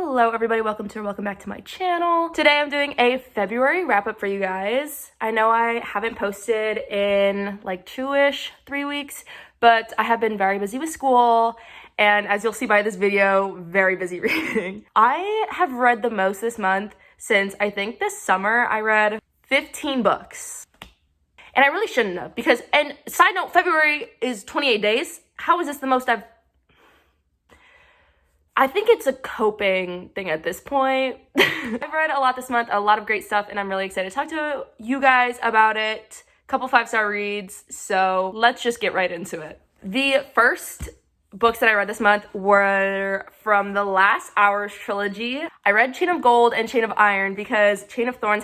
Hello everybody, welcome back to my channel. Today I'm doing a February wrap up for you guys. I know I haven't posted in like 3 weeks, but I have been very busy with school and as you'll see by this video, very busy reading. I have read the most this month since I think this summer I read 15 books. And I really shouldn't have because, and side note, February is 28 days. How is this the most I think it's a coping thing at this point. I've read a lot this month, a lot of great stuff, and I'm really excited to talk to you guys about it. Couple 5-star reads, so let's just get right into it. The first books that I read this month were from the Last Hours trilogy. I read Chain of Gold and Chain of Iron because Chain of Thorns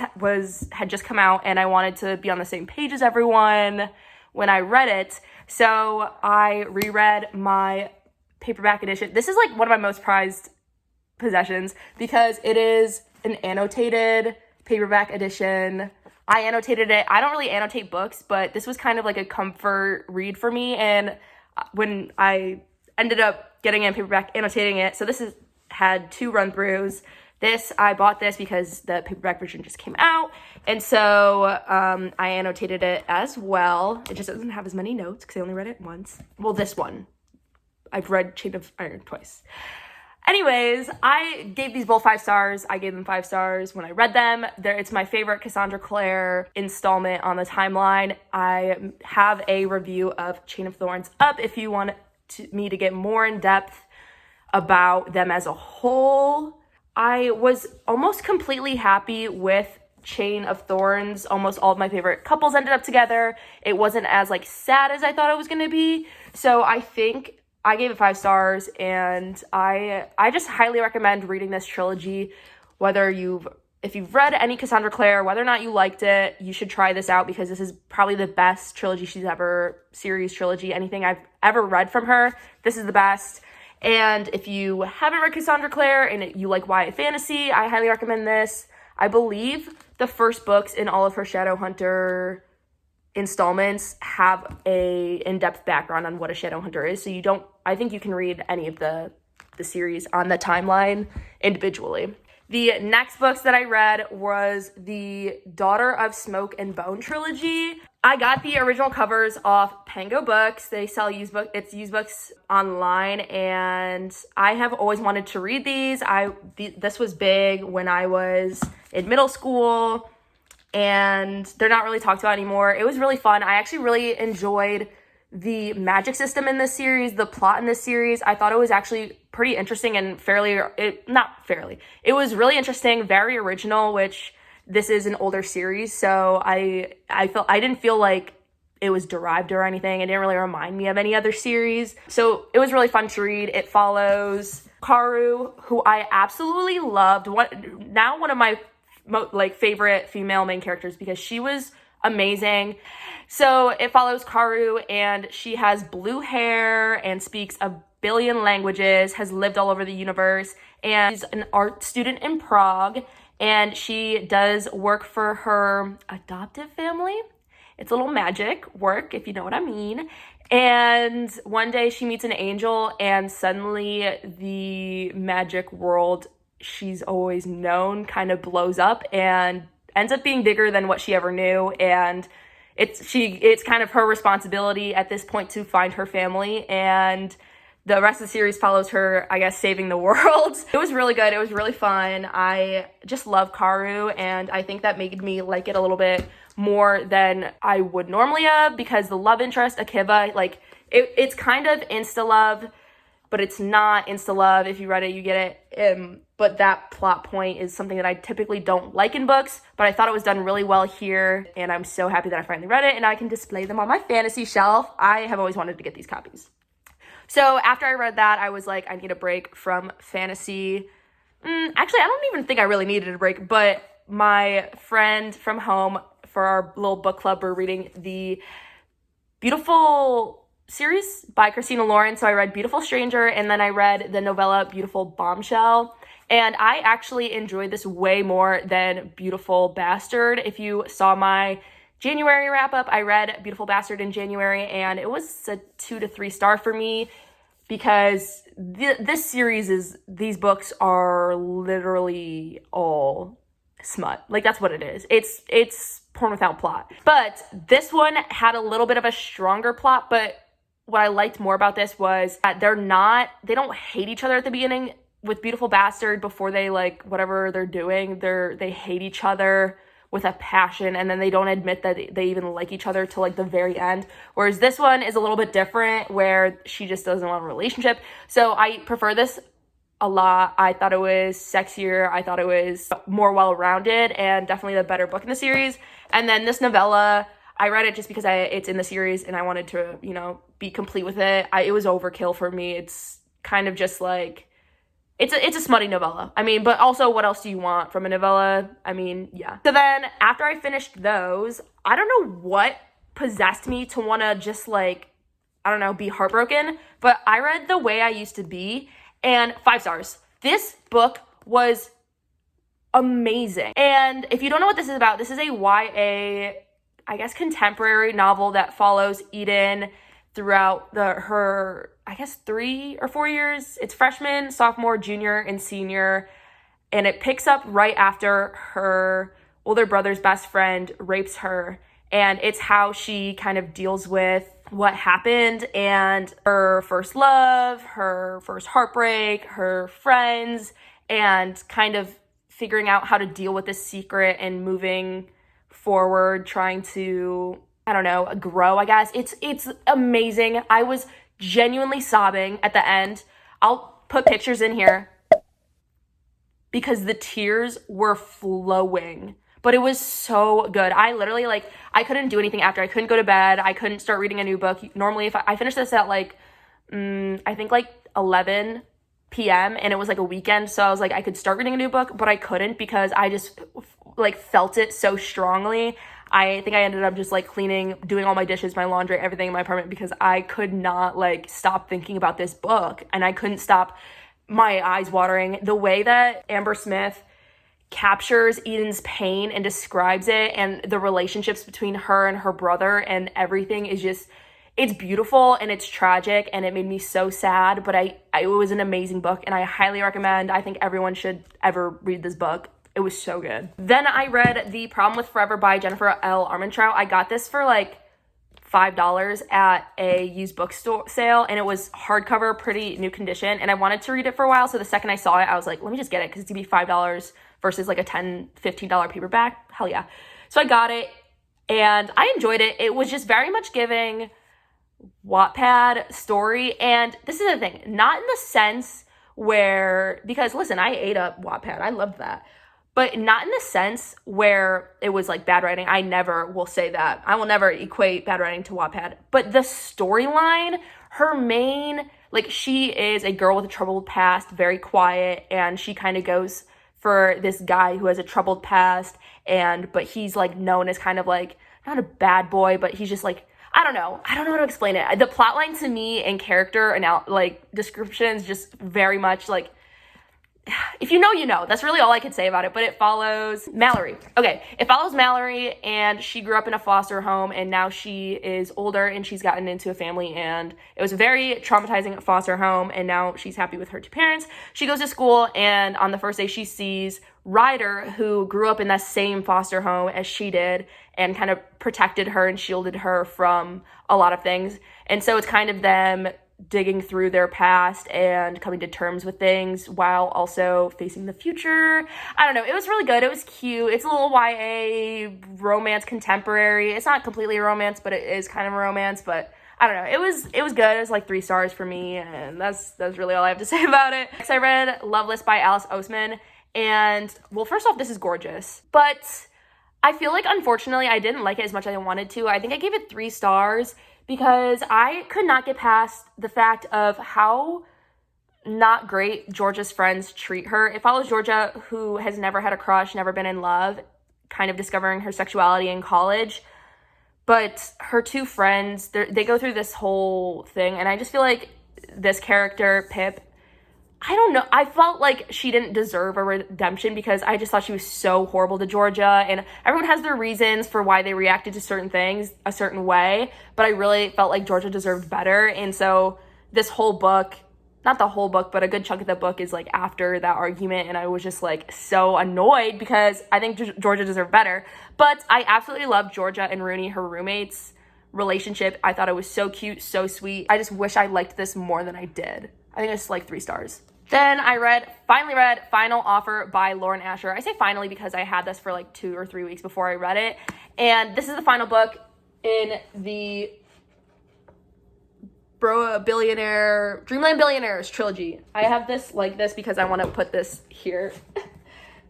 had just come out and I wanted to be on the same page as everyone when I read it. So I reread my paperback edition. This is like one of my most prized possessions because it is an annotated paperback edition. I annotated it. I don't really annotate books, but this was kind of like a comfort read for me. And when I ended up getting it in paperback, annotating it, so this had 2 run-throughs. I bought this because the paperback version just came out. And so I annotated it as well. It just doesn't have as many notes because I only read it once. Well, this one. I've read Chain of Iron twice. Anyways, I gave these both 5 stars. I gave them 5 stars when I read them. It's my favorite Cassandra Clare installment on the timeline. I have a review of Chain of Thorns up if you want me to get more in depth about them as a whole. I was almost completely happy with Chain of Thorns. Almost all of my favorite couples ended up together. It wasn't as like sad as I thought it was going to be. So I think I gave it 5 stars, and I just highly recommend reading this trilogy. If you've read any Cassandra Clare, whether or not you liked it, you should try this out because this is probably the best series trilogy, anything I've ever read from her. This is the best. And if you haven't read Cassandra Clare and you like YA fantasy, I highly recommend this. I believe the first books in all of her Shadowhunter installments have a in-depth background on what a Shadowhunter is, so I think you can read any of the series on the timeline individually. The next books that I read was the Daughter of Smoke and Bone trilogy. I got the original covers off Pango Books. They sell used books online, and I have always wanted to read these. This was big when I was in middle school, and they're not really talked about anymore. It was really fun. I actually really enjoyed the magic system in this series, the plot in this series. I thought it was actually pretty interesting and it was really interesting, very original, which this is an older series, so I didn't feel like it was derived or anything. It didn't really remind me of any other series, so it was really fun to read. It follows Karu, who I absolutely loved. One of my favorite female main characters because she was amazing. So it follows Karu, and she has blue hair and speaks a billion languages, has lived all over the universe, and she's an art student in Prague, and she does work for her adoptive family. It's a little magic work, if you know what I mean. And one day she meets an angel, and suddenly the magic world she's always known kind of blows up and ends up being bigger than what she ever knew. And it's kind of her responsibility at this point to find her family, and the rest of the series follows her, I guess, saving the world. It was really good. It was really fun. I just love Karu, and I think that made me like it a little bit more than I would normally have because the love interest, Akiva, it's kind of insta-love, but it's not insta-love. If you read it, you get it. But that plot point is something that I typically don't like in books, but I thought it was done really well here, and I'm so happy that I finally read it, and I can display them on my fantasy shelf. I have always wanted to get these copies. So after I read that, I was like, I need a break from fantasy. Actually, I don't even think I really needed a break, but my friend from home, for our little book club, we're reading the Beautiful series by Christina Lauren. So I read Beautiful Stranger, and then I read the novella Beautiful Bombshell. And I actually enjoyed this way more than Beautiful Bastard. If you saw my January wrap up, I read Beautiful Bastard in January, and it was a 2 to 3 star for me. because this series these books are literally all smut. Like, that's what it is. It's porn without plot. But this one had a little bit of a stronger plot, but what I liked more about this was that they don't hate each other at the beginning. With Beautiful Bastard, before they, like, whatever they're doing, they hate each other with a passion, and then they don't admit that they even like each other till, like, the very end. Whereas this one is a little bit different, where she just doesn't want a relationship. So I prefer this a lot. I thought it was sexier. I thought it was more well-rounded, and definitely the better book in the series. And then this novella, I read it just because it's in the series, and I wanted to, you know, be complete with it. It was overkill for me. It's kind of just like, it's a smutty novella. I mean, but also, what else do you want from a novella? I mean, yeah. So then, after I finished those, I don't know what possessed me to want to just, like, I don't know, be heartbroken, but I read The Way I Used to Be, and 5 stars. This book was amazing. And if you don't know what this is about, this is a YA, I guess, contemporary novel that follows Eden throughout her, I guess, 3 or 4 years. It's freshman, sophomore, junior, and senior. And it picks up right after her older brother's best friend rapes her. And it's how she kind of deals with what happened and her first love, her first heartbreak, her friends, and kind of figuring out how to deal with this secret and moving forward, trying to, I don't know, grow, I guess. It's amazing. I was genuinely sobbing at the end. I'll put pictures in here because the tears were flowing. But it was so good. I literally, like, I couldn't do anything after. I couldn't go to bed. I couldn't start reading a new book. Normally, if I finished this at, like, I think, like, 11 p.m., and it was, like, a weekend, so I was like, I could start reading a new book, but I couldn't because I just, like, felt it so strongly. I think I ended up just, like, cleaning, doing all my dishes, my laundry, everything in my apartment because I could not, like, stop thinking about this book, and I couldn't stop my eyes watering. The way that Amber Smith captures Eden's pain and describes it, and the relationships between her and her brother and everything is just, it's beautiful and it's tragic, and it made me so sad, but it was an amazing book, and I highly recommend. I think everyone should ever read this book. It was so good. Then I read The Problem with Forever by Jennifer L. Armentrout. I got this for like $5 at a used bookstore sale, and it was hardcover, pretty new condition, and I wanted to read it for a while, so the second I saw it, I was like, let me just get it, because it's gonna be $5 versus like a $10, $15 paperback. Hell yeah. So I got it, and I enjoyed it. It was just very much giving Wattpad story, and this is the thing, not in the sense where, because listen, I ate up Wattpad, I loved that, but not in the sense where it was like bad writing. I never will say that. I will never equate bad writing to Wattpad, but the storyline, her main, like, she is a girl with a troubled past, very quiet, and she kind of goes for this guy who has a troubled past, but he's like known as kind of like, not a bad boy, but he's just like, I don't know how to explain it. The plotline to me and character and like descriptions just very much like, if you know, you know. That's really all I can say about it. But it follows Mallory. Okay, it follows Mallory, and she grew up in a foster home, and now she is older, and she's gotten into a family, and it was a very traumatizing foster home, and now she's happy with her 2 parents. She goes to school, and on the first day she sees Ryder, who grew up in that same foster home as she did, and kind of protected her and shielded her from a lot of things. And so it's kind of them digging through their past and coming to terms with things while also facing the future. I don't know. It was really good. It was cute. It's a little YA romance contemporary. It's not completely a romance, but it is kind of a romance. But I don't know. It was good. It was like 3 stars for me, and that's really all I have to say about it. Next, I read Loveless by Alice Oseman, and well, first off, this is gorgeous, but I feel like unfortunately I didn't like it as much as I wanted to. I think I gave it 3 stars because I could not get past the fact of how not great Georgia's friends treat her. It follows Georgia, who has never had a crush, never been in love, kind of discovering her sexuality in college. But her 2 friends, they go through this whole thing, and I just feel like this character, Pip, I don't know. I felt like she didn't deserve a redemption because I just thought she was so horrible to Georgia, and everyone has their reasons for why they reacted to certain things a certain way, but I really felt like Georgia deserved better, and so this whole book, not the whole book, but a good chunk of the book is like after that argument, and I was just like so annoyed because I think Georgia deserved better. But I absolutely love Georgia and Rooney, her roommates, relationship. I thought it was so cute, so sweet. I just wish I liked this more than I did. I think it's like 3 stars. Then I finally read Final Offer by Lauren Asher. I say finally because I had this for like 2 or 3 weeks before I read it. And this is the final book in the Dreamland Billionaires trilogy. I have this like this because I want to put this here.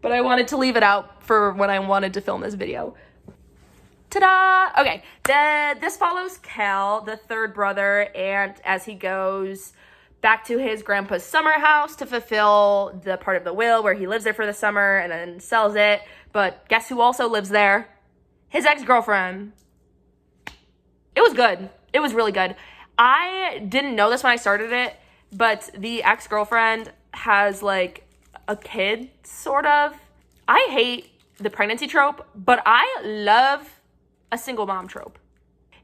But I wanted to leave it out for when I wanted to film this video. Ta-da! Okay, this follows Cal, the third brother, and as he goes back to his grandpa's summer house to fulfill the part of the will where he lives there for the summer and then sells it. But guess who also lives there? His ex-girlfriend. It was good. It was really good. I didn't know this when I started it, but the ex-girlfriend has like a kid, sort of. I hate the pregnancy trope, but I love a single mom trope.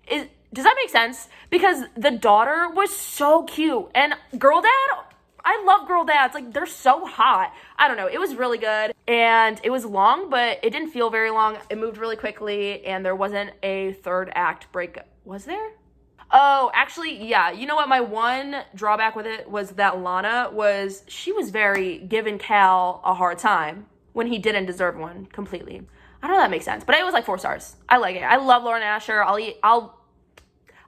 Does that make sense? Because the daughter was so cute, and girl dad, I love girl dads. Like, they're so hot. I don't know. It was really good, and it was long, but it didn't feel very long. It moved really quickly, and there wasn't a third act break. Was there? Oh, actually, yeah. You know what? My one drawback with it was that Lana she was very giving Cal a hard time when he didn't deserve one completely. I don't know if that makes sense, but it was like 4 stars. I like it. I love Lauren Asher.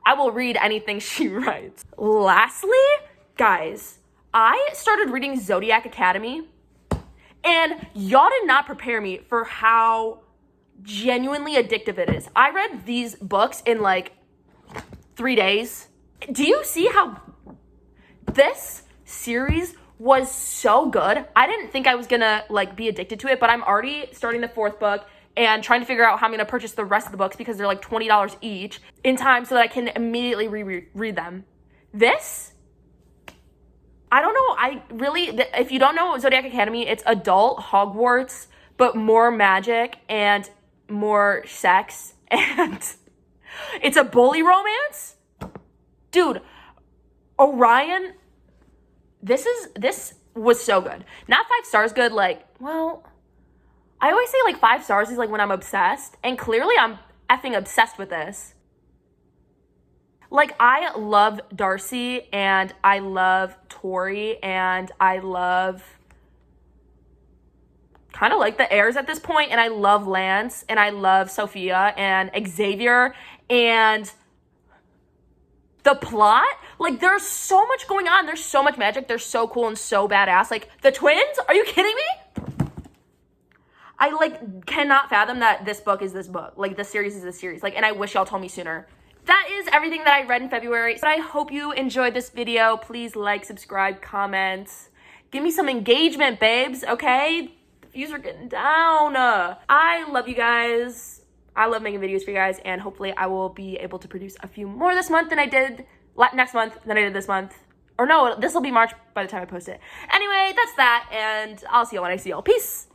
I will read anything she writes. Lastly, guys, I started reading Zodiac Academy, and y'all did not prepare me for how genuinely addictive it is. I read these books in like 3 days. Do you see how this series was so good? I didn't think I was gonna like be addicted to it, but I'm already starting the 4th book and trying to figure out how I'm gonna purchase the rest of the books because they're like $20 each in time so that I can immediately read them. This, I don't know, if you don't know Zodiac Academy, it's adult Hogwarts, but more magic and more sex, and it's a bully romance. Dude, Orion, this was so good. Not 5 stars good, like, well, I always say like 5 stars is like when I'm obsessed, and clearly I'm effing obsessed with this. Like, I love Darcy, and I love Tori, and I love kind of like the heirs at this point, and I love Lance, and I love Sophia and Xavier, and the plot, like, there's so much going on. There's so much magic. They're so cool and so badass. Like, the twins? Are you kidding me? I, like, cannot fathom that this book is this book. Like, this series is this series. Like, and I wish y'all told me sooner. That is everything that I read in February. So I hope you enjoyed this video. Please like, subscribe, comment. Give me some engagement, babes, okay? The views are getting down. I love you guys. I love making videos for you guys, and hopefully I will be able to produce a few more this month than I did next month than I did this month. Or no, this will be March by the time I post it. Anyway, that's that, and I'll see y'all when I see y'all. Peace.